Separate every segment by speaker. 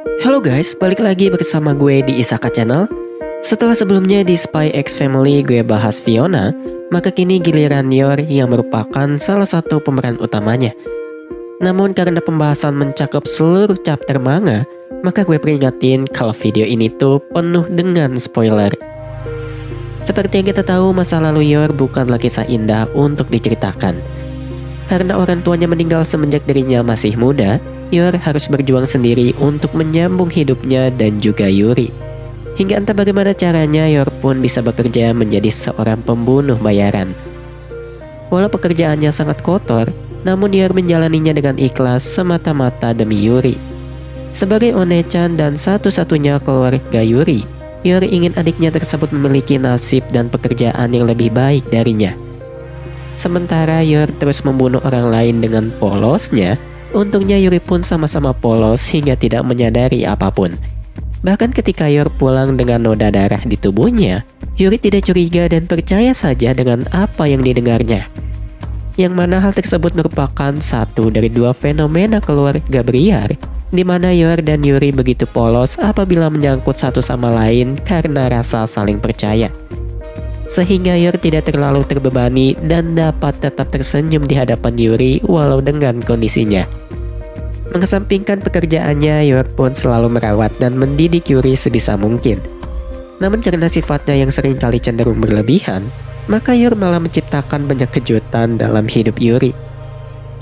Speaker 1: Halo guys, balik lagi bersama gue di Isaka Channel. Setelah sebelumnya di Spy X Family gue bahas Fiona, maka kini giliran Yor yang merupakan salah satu pemeran utamanya. Namun karena pembahasan mencakup seluruh chapter manga, maka gue peringatin kalau video ini tuh penuh dengan spoiler. Seperti yang kita tahu, masa lalu Yor bukanlah kisah indah untuk diceritakan. Karena orang tuanya meninggal semenjak dirinya masih muda, Yor harus berjuang sendiri untuk menyambung hidupnya dan juga Yuri. Hingga entah bagaimana caranya, Yor pun bisa bekerja menjadi seorang pembunuh bayaran. Walau pekerjaannya sangat kotor, namun Yor menjalaninya dengan ikhlas semata-mata demi Yuri. Sebagai One-chan dan satu-satunya keluarga Yuri, Yor ingin adiknya tersebut memiliki nasib dan pekerjaan yang lebih baik darinya. Sementara Yor terus membunuh orang lain dengan polosnya, untungnya Yuri pun sama-sama polos hingga tidak menyadari apapun. Bahkan ketika Yor pulang dengan noda darah di tubuhnya, Yuri tidak curiga dan percaya saja dengan apa yang didengarnya. Yang mana hal tersebut merupakan satu dari dua fenomena keluarga Briar, di mana Yor dan Yuri begitu polos apabila menyangkut satu sama lain karena rasa saling percaya. Sehingga Yor tidak terlalu terbebani dan dapat tetap tersenyum di hadapan Yuri walau dengan kondisinya. Mengesampingkan pekerjaannya, Yor pun selalu merawat dan mendidik Yuri sebisa mungkin. Namun karena sifatnya yang seringkali cenderung berlebihan, maka Yor malah menciptakan banyak kejutan dalam hidup Yuri.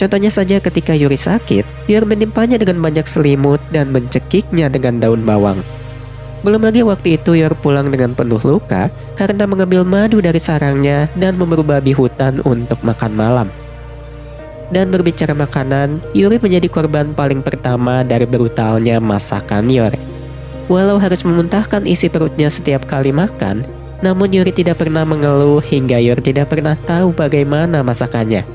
Speaker 1: Contohnya saja ketika Yuri sakit, Yor menimpanya dengan banyak selimut dan mencekiknya dengan daun bawang. Belum lagi waktu itu Yor pulang dengan penuh luka karena mengambil madu dari sarangnya dan memburu babi hutan untuk makan malam. Dan berbicara makanan, Yuri menjadi korban paling pertama dari brutalnya masakan Yor. Walau harus memuntahkan isi perutnya setiap kali makan, namun Yuri tidak pernah mengeluh hingga Yor tidak pernah tahu bagaimana masakannya.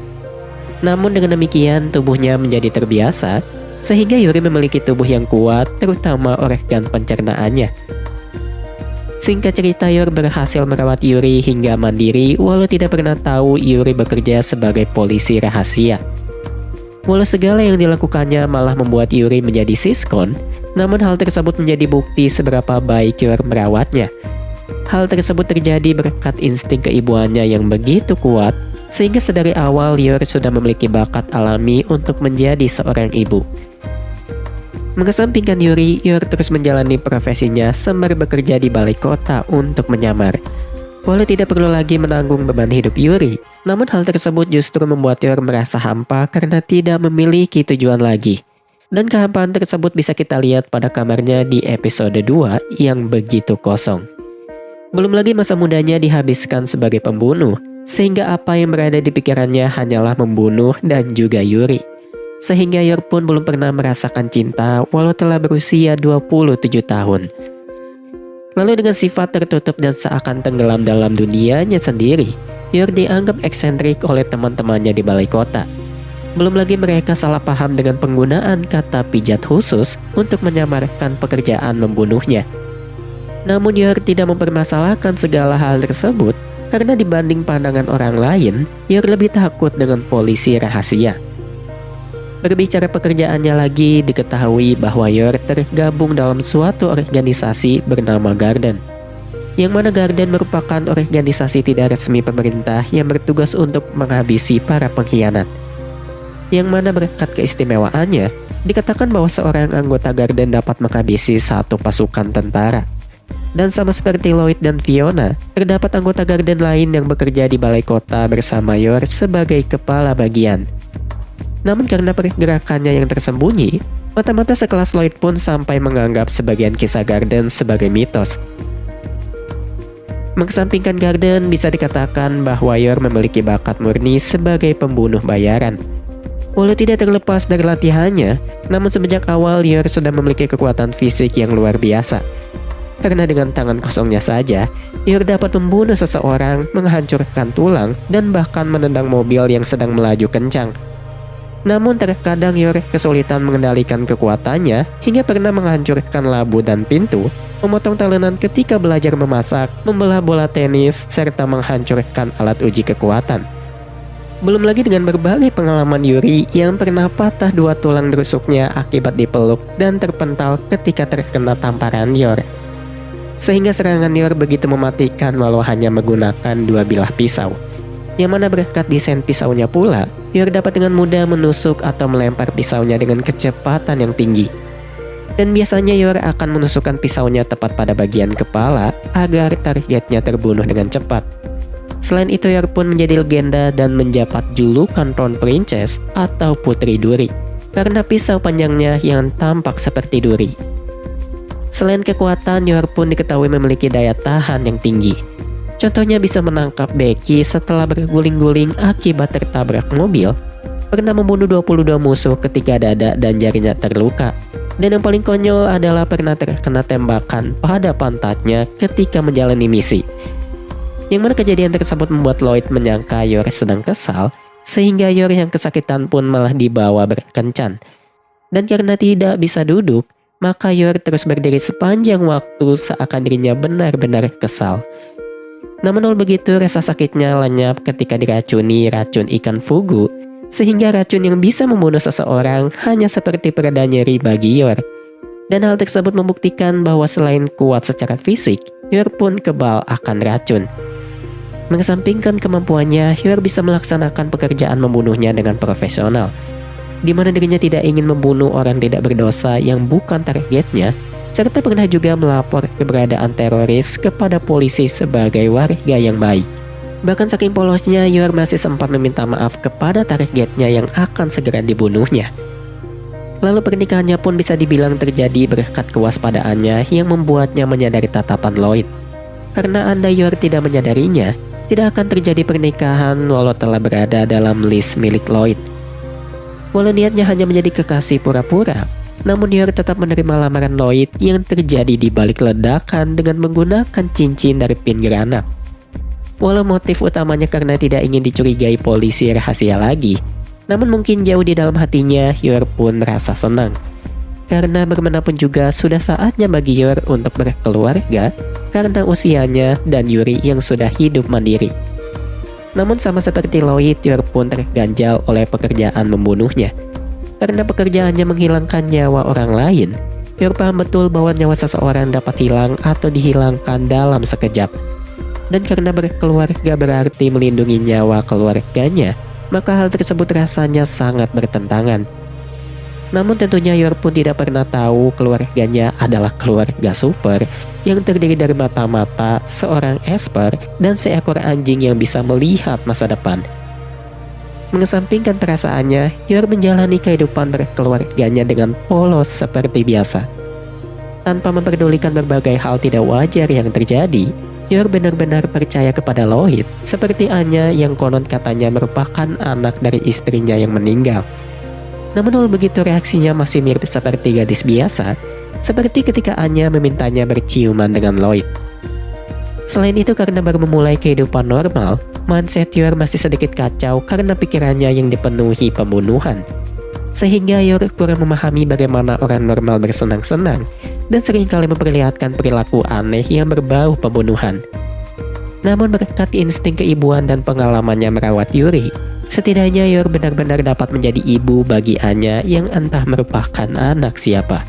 Speaker 1: Namun dengan demikian tubuhnya menjadi terbiasa, sehingga Yuri memiliki tubuh yang kuat, terutama organ pencernaannya. Singkat cerita, Yor berhasil merawat Yuri hingga mandiri walau tidak pernah tahu Yuri bekerja sebagai polisi rahasia. Walau segala yang dilakukannya malah membuat Yuri menjadi siskon, namun hal tersebut menjadi bukti seberapa baik Yor merawatnya. Hal tersebut terjadi berkat insting keibuannya yang begitu kuat, sehingga sedari awal Yor sudah memiliki bakat alami untuk menjadi seorang ibu. Mengesampingkan Yuri, Yor terus menjalani profesinya sembari bekerja di balai kota untuk menyamar. Walau tidak perlu lagi menanggung beban hidup Yuri, namun hal tersebut justru membuat Yor merasa hampa karena tidak memiliki tujuan lagi. Dan kehampaan tersebut bisa kita lihat pada kamarnya di episode 2 yang begitu kosong. Belum lagi masa mudanya dihabiskan sebagai pembunuh, sehingga apa yang berada di pikirannya hanyalah membunuh dan juga Yuri. Sehingga Yor pun belum pernah merasakan cinta walau telah berusia 27 tahun. Lalu dengan sifat tertutup dan seakan tenggelam dalam dunianya sendiri, Yor dianggap eksentrik oleh teman-temannya di balai kota. Belum lagi mereka salah paham dengan penggunaan kata pijat khusus untuk menyamarkan pekerjaan membunuhnya. Namun Yor tidak mempermasalahkan segala hal tersebut karena dibanding pandangan orang lain, Yor lebih takut dengan polisi rahasia. Berbicara pekerjaannya lagi, diketahui bahwa Yor tergabung dalam suatu organisasi bernama Garden. Yang mana Garden merupakan organisasi tidak resmi pemerintah yang bertugas untuk menghabisi para pengkhianat. Yang mana berkat keistimewaannya, dikatakan bahwa seorang anggota Garden dapat menghabisi satu pasukan tentara. Dan sama seperti Lloyd dan Fiona, terdapat anggota Garden lain yang bekerja di balai kota bersama Yor sebagai kepala bagian. Namun karena pergerakannya yang tersembunyi, mata-mata sekelas Lloyd pun sampai menganggap sebagian kisah Garden sebagai mitos. Mengesampingkan Garden, bisa dikatakan bahwa Yor memiliki bakat murni sebagai pembunuh bayaran. Walau tidak terlepas dari latihannya, namun semenjak awal Yor sudah memiliki kekuatan fisik yang luar biasa. Karena dengan tangan kosongnya saja, Yor dapat membunuh seseorang, menghancurkan tulang, dan bahkan menendang mobil yang sedang melaju kencang. Namun terkadang Yor kesulitan mengendalikan kekuatannya hingga pernah menghancurkan labu dan pintu, memotong talenan ketika belajar memasak, membelah bola tenis, serta menghancurkan alat uji kekuatan. Belum lagi dengan berbagai pengalaman Yuri yang pernah patah 2 tulang rusuknya akibat dipeluk dan terpental ketika terkena tamparan Yor. Sehingga serangan Yor begitu mematikan walau hanya menggunakan 2 bilah pisau. Yang mana berkat desain pisaunya pula, Yor dapat dengan mudah menusuk atau melempar pisaunya dengan kecepatan yang tinggi. Dan biasanya Yor akan menusukkan pisaunya tepat pada bagian kepala agar targetnya terbunuh dengan cepat. Selain itu, Yor pun menjadi legenda dan menjabat julukan Crown Princess atau Putri Duri karena pisau panjangnya yang tampak seperti duri. Selain kekuatan, Yor pun diketahui memiliki daya tahan yang tinggi. Contohnya bisa menangkap Becky setelah berguling-guling akibat tertabrak mobil, pernah membunuh 22 musuh ketika dada dan jarinya terluka. Dan yang paling konyol adalah pernah terkena tembakan pada pantatnya ketika menjalani misi. Yang mana kejadian tersebut membuat Lloyd menyangka Yor sedang kesal, sehingga Yor yang kesakitan pun malah dibawa berkencan. Dan karena tidak bisa duduk, maka Yor terus berdiri sepanjang waktu seakan dirinya benar-benar kesal. Namun walau begitu, rasa sakitnya lenyap ketika diracuni racun ikan fugu, sehingga racun yang bisa membunuh seseorang hanya seperti pereda nyeri bagi Yor. Dan hal tersebut membuktikan bahwa selain kuat secara fisik, Yor pun kebal akan racun. Mengesampingkan kemampuannya, Yor bisa melaksanakan pekerjaan membunuhnya dengan profesional, di mana dirinya tidak ingin membunuh orang tidak berdosa yang bukan targetnya, serta pernah juga melapor keberadaan teroris kepada polisi sebagai warga yang baik. Bahkan saking polosnya, Yor masih sempat meminta maaf kepada targetnya yang akan segera dibunuhnya. Lalu pernikahannya pun bisa dibilang terjadi berkat kewaspadaannya yang membuatnya menyadari tatapan Lloyd. Karena andai Yor tidak menyadarinya, tidak akan terjadi pernikahan walau telah berada dalam list milik Lloyd. Walau niatnya hanya menjadi kekasih pura-pura, namun Yor tetap menerima lamaran Lloyd yang terjadi di balik ledakan dengan menggunakan cincin dari pin granat. Walau motif utamanya karena tidak ingin dicurigai polisi rahasia lagi, namun mungkin jauh di dalam hatinya Yor pun merasa senang. Karena bagaimanapun juga sudah saatnya bagi Yor untuk berkeluarga karena usianya dan Yuri yang sudah hidup mandiri. Namun sama seperti Lloyd, Yor pun terganjal oleh pekerjaan membunuhnya. Karena pekerjaannya menghilangkan nyawa orang lain, Yor paham betul bahwa nyawa seseorang dapat hilang atau dihilangkan dalam sekejap. Dan karena berkeluarga berarti melindungi nyawa keluarganya, maka hal tersebut rasanya sangat bertentangan. Namun tentunya Yor pun tidak pernah tahu keluarganya adalah keluarga super yang terdiri dari mata-mata, seorang esper, dan seekor anjing yang bisa melihat masa depan. Mengesampingkan perasaannya, Yor menjalani kehidupan berkeluarganya dengan polos seperti biasa. Tanpa memperdulikan berbagai hal tidak wajar yang terjadi, Yor benar-benar percaya kepada Lloyd, seperti Anya yang konon katanya merupakan anak dari istrinya yang meninggal. Namun walau begitu reaksinya masih mirip seperti gadis biasa, seperti ketika Anya memintanya berciuman dengan Lloyd. Selain itu karena baru memulai kehidupan normal, mindset Yor masih sedikit kacau karena pikirannya yang dipenuhi pembunuhan. Sehingga Yor kurang memahami bagaimana orang normal bersenang-senang dan seringkali memperlihatkan perilaku aneh yang berbau pembunuhan. Namun berkat insting keibuan dan pengalamannya merawat Yuri, setidaknya Yor benar-benar dapat menjadi ibu bagi Anya yang entah merupakan anak siapa.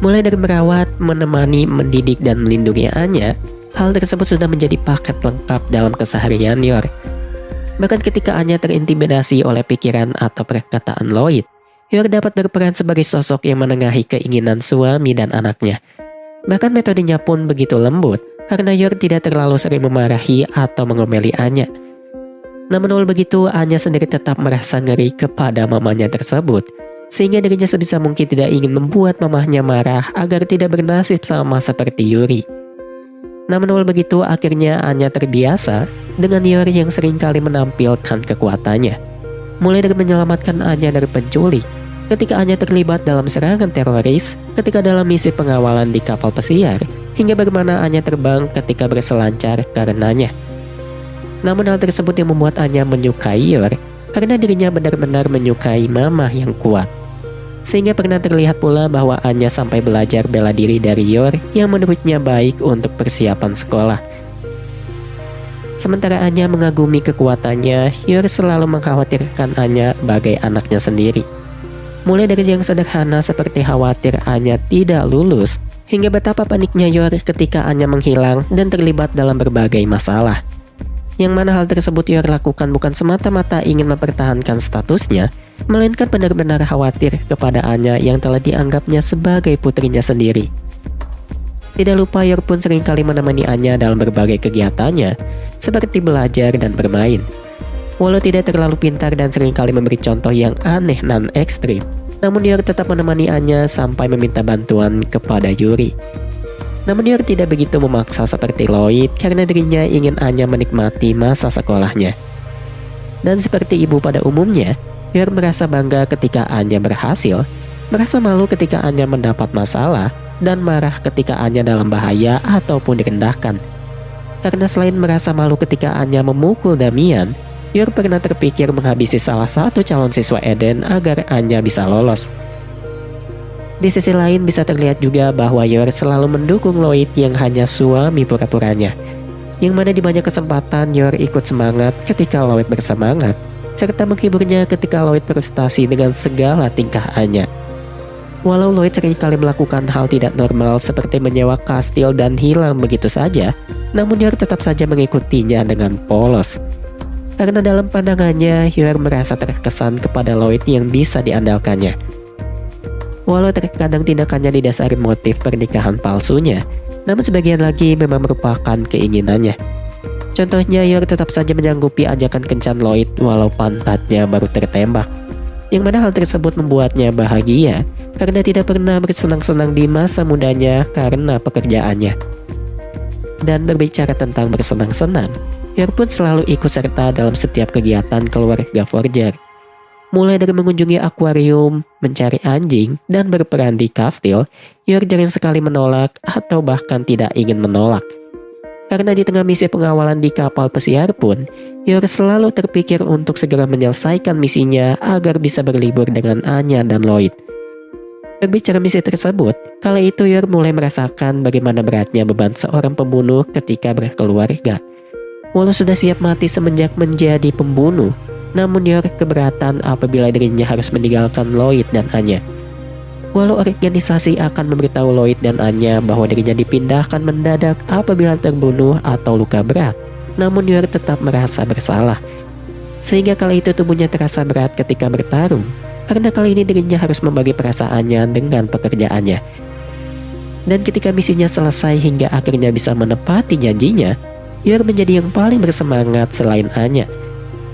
Speaker 1: Mulai dari merawat, menemani, mendidik, dan melindungi Anya, hal tersebut sudah menjadi paket lengkap dalam keseharian Yor. Bahkan ketika Anya terintimidasi oleh pikiran atau perkataan Lloyd, Yor dapat berperan sebagai sosok yang menengahi keinginan suami dan anaknya. Bahkan metodenya pun begitu lembut, karena Yor tidak terlalu sering memarahi atau mengomeli Anya. Namun walau begitu, Anya sendiri tetap merasa ngeri kepada mamanya tersebut, sehingga dirinya sebisa mungkin tidak ingin membuat mamahnya marah agar tidak bernasib sama seperti Yuri. Namun walau begitu, akhirnya Anya terbiasa dengan Yor yang seringkali menampilkan kekuatannya. Mulai dari menyelamatkan Anya dari penculik, ketika Anya terlibat dalam serangan teroris, ketika dalam misi pengawalan di kapal pesiar, hingga bagaimana Anya terbang ketika berselancar karenanya. Namun hal tersebut yang membuat Anya menyukai Yor, karena dirinya benar-benar menyukai mamah yang kuat. Sehingga pernah terlihat pula bahwa Anya sampai belajar bela diri dari Yor yang menurutnya baik untuk persiapan sekolah. Sementara Anya mengagumi kekuatannya, Yor selalu mengkhawatirkan Anya bagai anaknya sendiri. Mulai dari yang sederhana seperti khawatir Anya tidak lulus, hingga betapa paniknya Yor ketika Anya menghilang dan terlibat dalam berbagai masalah. Yang mana hal tersebut Yor lakukan bukan semata-mata ingin mempertahankan statusnya, melainkan benar-benar khawatir kepada Anya yang telah dianggapnya sebagai putrinya sendiri. Tidak lupa Yor pun seringkali menemani Anya dalam berbagai kegiatannya, seperti belajar dan bermain. Walau tidak terlalu pintar dan seringkali memberi contoh yang aneh dan ekstrim, namun Yor tetap menemani Anya sampai meminta bantuan kepada Yuri. Namun Yor tidak begitu memaksa seperti Lloyd karena dirinya ingin Anya menikmati masa sekolahnya. Dan seperti ibu pada umumnya, Yor merasa bangga ketika Anya berhasil, merasa malu ketika Anya mendapat masalah, dan marah ketika Anya dalam bahaya ataupun direndahkan. Karena selain merasa malu ketika Anya memukul Damian, Yor pernah terpikir menghabisi salah satu calon siswa Eden agar Anya bisa lolos. Di sisi lain bisa terlihat juga bahwa Yor selalu mendukung Lloyd yang hanya suami pura-puranya, yang mana di banyak kesempatan Yor ikut semangat ketika Lloyd bersemangat, serta menghiburnya ketika Lloyd frustasi dengan segala tingkah Anya. Walau Lloyd seringkali melakukan hal tidak normal seperti menyewa kastil dan hilang begitu saja, namun Yor tetap saja mengikutinya dengan polos. Karena dalam pandangannya, Yor merasa terkesan kepada Lloyd yang bisa diandalkannya. Walau terkadang tindakannya didasari motif pernikahan palsunya, namun sebagian lagi memang merupakan keinginannya. Contohnya, Yor tetap saja menyanggupi ajakan kencan Lloyd walau pantatnya baru tertembak. Yang mana hal tersebut membuatnya bahagia karena tidak pernah bersenang-senang di masa mudanya karena pekerjaannya. Dan berbicara tentang bersenang-senang, Yor pun selalu ikut serta dalam setiap kegiatan keluarga Forger. Mulai dari mengunjungi akuarium, mencari anjing, dan berperan di kastil, Yor jarang sekali menolak atau bahkan tidak ingin menolak. Karena di tengah misi pengawalan di kapal pesiar pun, Yor selalu terpikir untuk segera menyelesaikan misinya agar bisa berlibur dengan Anya dan Lloyd. Berbicara misi tersebut, kala itu Yor mulai merasakan bagaimana beratnya beban seorang pembunuh ketika berkeluarga. Walau sudah siap mati semenjak menjadi pembunuh, namun Yor keberatan apabila dirinya harus meninggalkan Lloyd dan Anya. Walau organisasi akan memberitahu Lloyd dan Anya bahwa dirinya dipindahkan mendadak apabila terbunuh atau luka berat, namun Yor tetap merasa bersalah. Sehingga kali itu tubuhnya terasa berat ketika bertarung, karena kali ini dirinya harus membagi perasaannya dengan pekerjaannya. Dan ketika misinya selesai hingga akhirnya bisa menepati janjinya, Yor menjadi yang paling bersemangat selain Anya.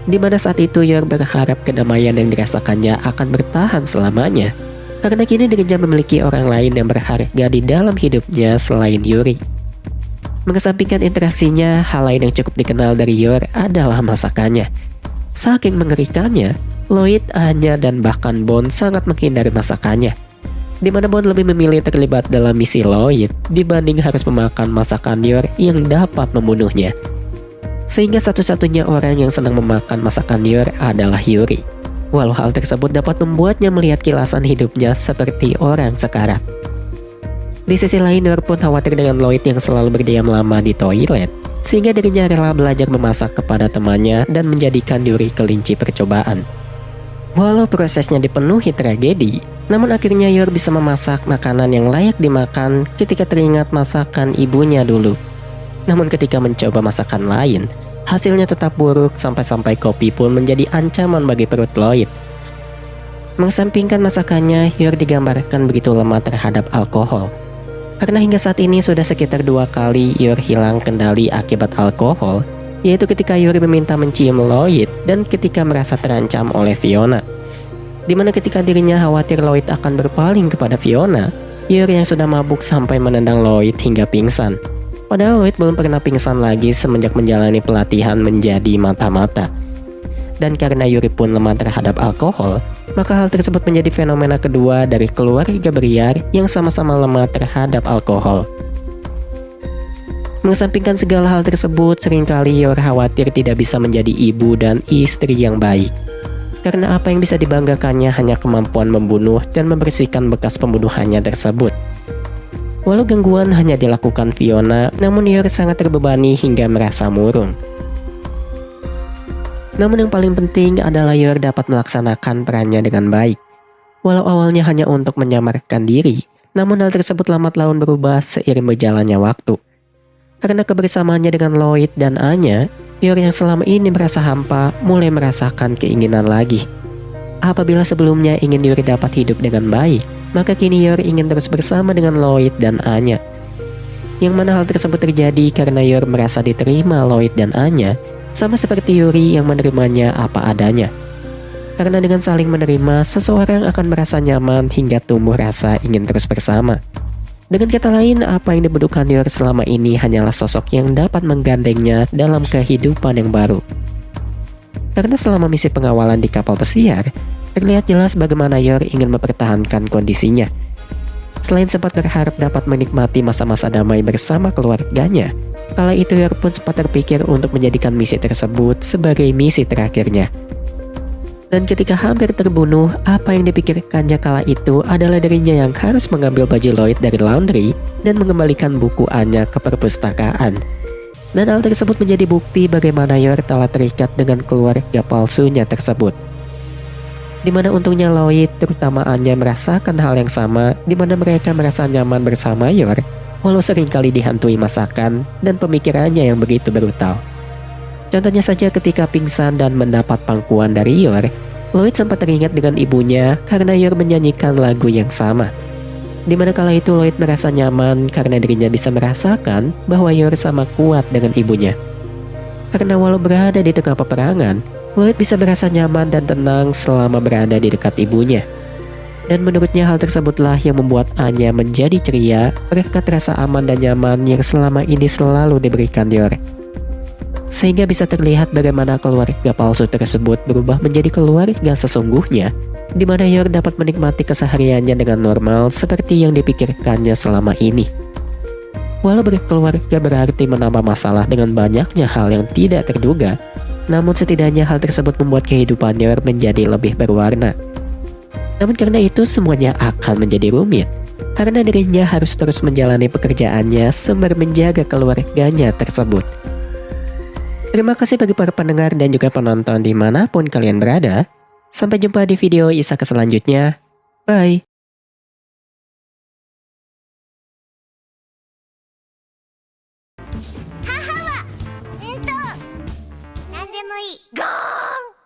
Speaker 1: Di mana saat itu Yor berharap kedamaian yang dirasakannya akan bertahan selamanya, karena kini dirinya memiliki orang lain yang berharga di dalam hidupnya selain Yuri. Mengesampingkan interaksinya, hal lain yang cukup dikenal dari Yor adalah masakannya. Saking mengerikannya, Lloyd, Anya, dan bahkan Bond sangat menghindari masakannya. Di mana Bond lebih memilih terlibat dalam misi Lloyd dibanding harus memakan masakan Yor yang dapat membunuhnya. Sehingga satu-satunya orang yang senang memakan masakan Yor adalah Yuri. Walau hal tersebut dapat membuatnya melihat kilasan hidupnya seperti orang sekarat. Di sisi lain, Yor pun khawatir dengan Lloyd yang selalu berdiam lama di toilet, sehingga dirinya rela belajar memasak kepada temannya dan menjadikan Yuri kelinci percobaan. Walau prosesnya dipenuhi tragedi, namun akhirnya Yor bisa memasak makanan yang layak dimakan ketika teringat masakan ibunya dulu. Namun ketika mencoba masakan lain, hasilnya tetap buruk sampai-sampai kopi pun menjadi ancaman bagi perut Lloyd. Mengesampingkan masakannya, Yor digambarkan begitu lemah terhadap alkohol. Karena hingga saat ini sudah sekitar 2 kali Yor hilang kendali akibat alkohol, yaitu ketika Yuri meminta mencium Lloyd dan ketika merasa terancam oleh Fiona. Dimana ketika dirinya khawatir Lloyd akan berpaling kepada Fiona, Yuri yang sudah mabuk sampai menendang Lloyd hingga pingsan. Padahal Lloyd belum pernah pingsan lagi semenjak menjalani pelatihan menjadi mata-mata. Dan karena Yuri pun lemah terhadap alkohol, maka hal tersebut menjadi fenomena kedua dari keluarga Briar yang sama-sama lemah terhadap alkohol. Mengesampingkan segala hal tersebut, seringkali Yor khawatir tidak bisa menjadi ibu dan istri yang baik. Karena apa yang bisa dibanggakannya hanya kemampuan membunuh dan membersihkan bekas pembunuhannya tersebut. Walau gangguan hanya dilakukan Fiona, namun Yor sangat terbebani hingga merasa murung. Namun yang paling penting adalah Yor dapat melaksanakan perannya dengan baik. Walau awalnya hanya untuk menyamarkan diri, namun hal tersebut lambat laun berubah seiring berjalannya waktu. Karena kebersamaannya dengan Lloyd dan Anya, Yor yang selama ini merasa hampa mulai merasakan keinginan lagi. Apabila sebelumnya ingin Yor dapat hidup dengan baik, maka kini Yor ingin terus bersama dengan Lloyd dan Anya. Yang mana hal tersebut terjadi karena Yor merasa diterima Lloyd dan Anya, sama seperti Yuri yang menerimanya apa adanya. Karena dengan saling menerima, seseorang akan merasa nyaman hingga tumbuh rasa ingin terus bersama. Dengan kata lain, apa yang dibutuhkan Yor selama ini hanyalah sosok yang dapat menggandengnya dalam kehidupan yang baru. Karena selama misi pengawalan di kapal pesiar, terlihat jelas bagaimana Yor ingin mempertahankan kondisinya. Selain sempat berharap dapat menikmati masa-masa damai bersama keluarganya, kala itu Yor pun sempat terpikir untuk menjadikan misi tersebut sebagai misi terakhirnya. Dan ketika hampir terbunuh, apa yang dipikirkannya kala itu adalah dirinya yang harus mengambil baju Lloyd dari laundry dan mengembalikan buku Anya ke perpustakaan. Dan hal tersebut menjadi bukti bagaimana Yor telah terikat dengan keluarga palsunya tersebut. Dimana untungnya Lloyd terutama Anya merasakan hal yang sama, dimana mereka merasa nyaman bersama Yor, walau seringkali dihantui masakan dan pemikirannya yang begitu brutal. Contohnya saja ketika pingsan dan mendapat pangkuan dari Yor, Lloyd sempat teringat dengan ibunya karena Yor menyanyikan lagu yang sama. Dimana kala itu Lloyd merasa nyaman karena dirinya bisa merasakan bahwa Yor sama kuat dengan ibunya. Karena walau berada di tengah peperangan, Lloyd bisa merasa nyaman dan tenang selama berada di dekat ibunya. Dan menurutnya hal tersebutlah yang membuat Anya menjadi ceria berkat rasa aman dan nyaman yang selama ini selalu diberikan Yor. Sehingga bisa terlihat bagaimana keluarga palsu tersebut berubah menjadi keluarga sesungguhnya, di mana Yor dapat menikmati kesehariannya dengan normal seperti yang dipikirkannya selama ini. Walau berkeluarga berarti menambah masalah dengan banyaknya hal yang tidak terduga, namun setidaknya hal tersebut membuat kehidupan Yor menjadi lebih berwarna. Namun karena itu semuanya akan menjadi rumit, karena dirinya harus terus menjalani pekerjaannya sembari menjaga keluarganya tersebut. Terima kasih bagi para pendengar dan juga penonton dimanapun kalian berada. Sampai jumpa di video Isaka selanjutnya. Bye.
Speaker 2: 何でもいいゴー